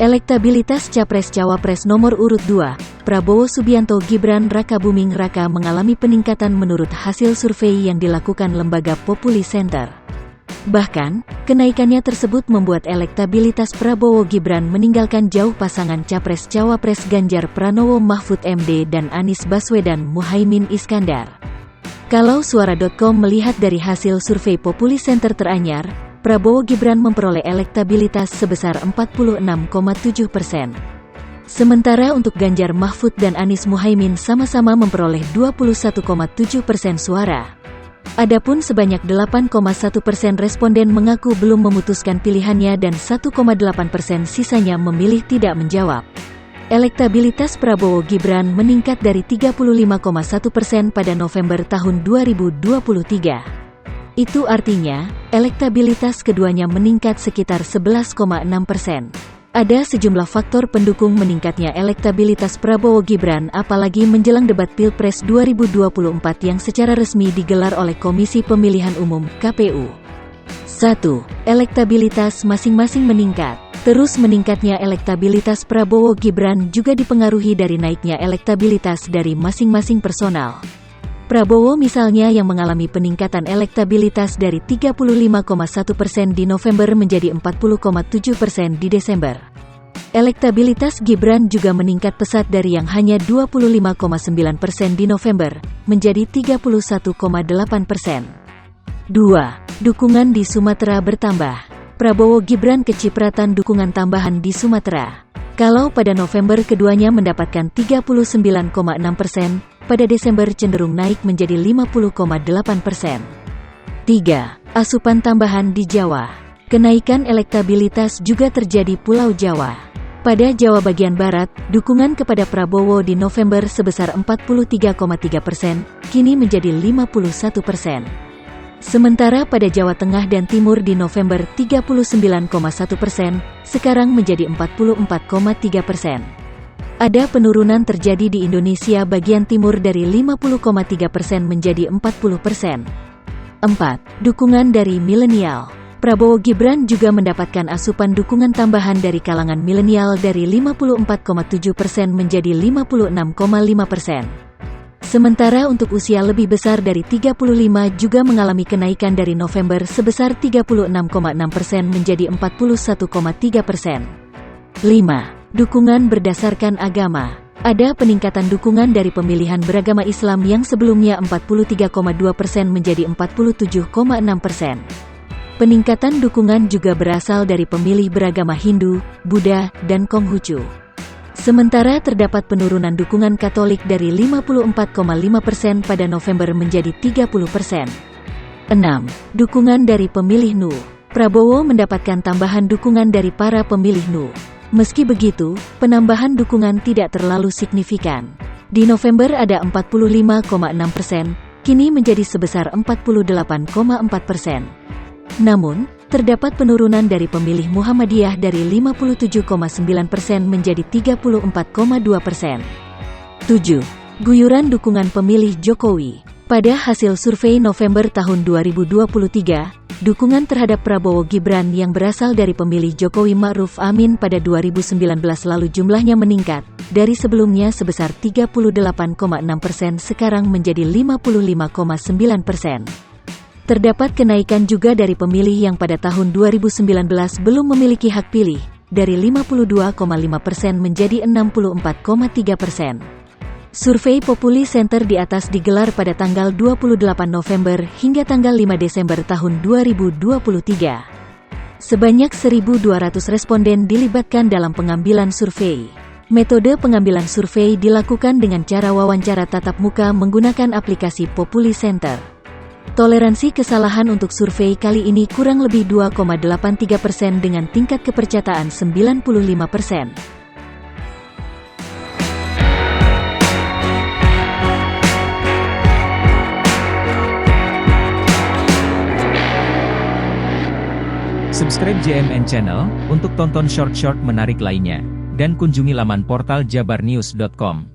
Elektabilitas Capres-Cawapres nomor urut 2, Prabowo Subianto Gibran Raka Buming Raka mengalami peningkatan menurut hasil survei yang dilakukan lembaga Populi Center. Bahkan, kenaikannya tersebut membuat elektabilitas Prabowo Gibran meninggalkan jauh pasangan Capres-Cawapres Ganjar Pranowo Mahfud MD dan Anies Baswedan Muhaimin Iskandar. Kalau Suara.com melihat dari hasil survei Populi Center teranyar, Prabowo Gibran memperoleh elektabilitas sebesar 46,7%. Sementara untuk Ganjar Mahfud dan Anies Muhaimin sama-sama memperoleh 21,7% suara. Adapun sebanyak 8,1% responden mengaku belum memutuskan pilihannya dan 1,8% sisanya memilih tidak menjawab. Elektabilitas Prabowo Gibran meningkat dari 35,1% pada November tahun 2023. Itu artinya, elektabilitas keduanya meningkat sekitar 11,6%. Ada sejumlah faktor pendukung meningkatnya elektabilitas Prabowo Gibran apalagi menjelang debat Pilpres 2024 yang secara resmi digelar oleh Komisi Pemilihan Umum (KPU). 1. Elektabilitas masing-masing meningkat. Terus meningkatnya elektabilitas Prabowo Gibran juga dipengaruhi dari naiknya elektabilitas dari masing-masing personal. Prabowo misalnya yang mengalami peningkatan elektabilitas dari 35,1% di November menjadi 40,7% di Desember. Elektabilitas Gibran juga meningkat pesat dari yang hanya 25,9% di November, menjadi 31,8%. 2. Dukungan di Sumatera bertambah. Prabowo Gibran kecipratan dukungan tambahan di Sumatera. Kalau pada November keduanya mendapatkan 39,6%, pada Desember cenderung naik menjadi 50,8%. 3. Asupan tambahan di Jawa. Kenaikan elektabilitas juga terjadi Pulau Jawa. Pada Jawa bagian Barat, dukungan kepada Prabowo di November sebesar 43,3%, kini menjadi 51%. Sementara pada Jawa Tengah dan Timur di November 39,1%, sekarang menjadi 44,3%. Ada penurunan terjadi di Indonesia bagian timur dari 50,3% menjadi 40%. 4. Dukungan dari milenial. Prabowo Gibran juga mendapatkan asupan dukungan tambahan dari kalangan milenial dari 54,7% menjadi 56,5%. Sementara untuk usia lebih besar dari 35 juga mengalami kenaikan dari November sebesar 36,6% menjadi 41,3%. 5. Dukungan berdasarkan agama. Ada peningkatan dukungan dari pemilihan beragama Islam yang sebelumnya 43,2% menjadi 47,6%. Peningkatan dukungan juga berasal dari pemilih beragama Hindu, Buddha, dan Konghucu. Sementara terdapat penurunan dukungan Katolik dari 54,5% pada November menjadi 30%. 6. Dukungan dari pemilih NU. Prabowo mendapatkan tambahan dukungan dari para pemilih NU. Meski begitu, penambahan dukungan tidak terlalu signifikan. Di November ada 45,6%, kini menjadi sebesar 48,4%. Namun, terdapat penurunan dari pemilih Muhammadiyah dari 57,9% menjadi 34,2%. 7. Guyuran dukungan pemilih Jokowi. Pada hasil survei November tahun 2023, dukungan terhadap Prabowo Gibran yang berasal dari pemilih Jokowi Ma'ruf Amin pada 2019 lalu jumlahnya meningkat, dari sebelumnya sebesar 38,6% sekarang menjadi 55,9%. Terdapat kenaikan juga dari pemilih yang pada tahun 2019 belum memiliki hak pilih, dari 52,5% menjadi 64,3%. Survei Populi Center di atas digelar pada tanggal 28 November hingga tanggal 5 Desember tahun 2023. Sebanyak 1.200 responden dilibatkan dalam pengambilan survei. Metode pengambilan survei dilakukan dengan cara wawancara tatap muka menggunakan aplikasi Populi Center. Toleransi kesalahan untuk survei kali ini kurang lebih 2,83% dengan tingkat kepercayaan 95%. Subscribe JMN Channel untuk tonton short-short menarik lainnya, dan kunjungi laman portal jabarnews.com.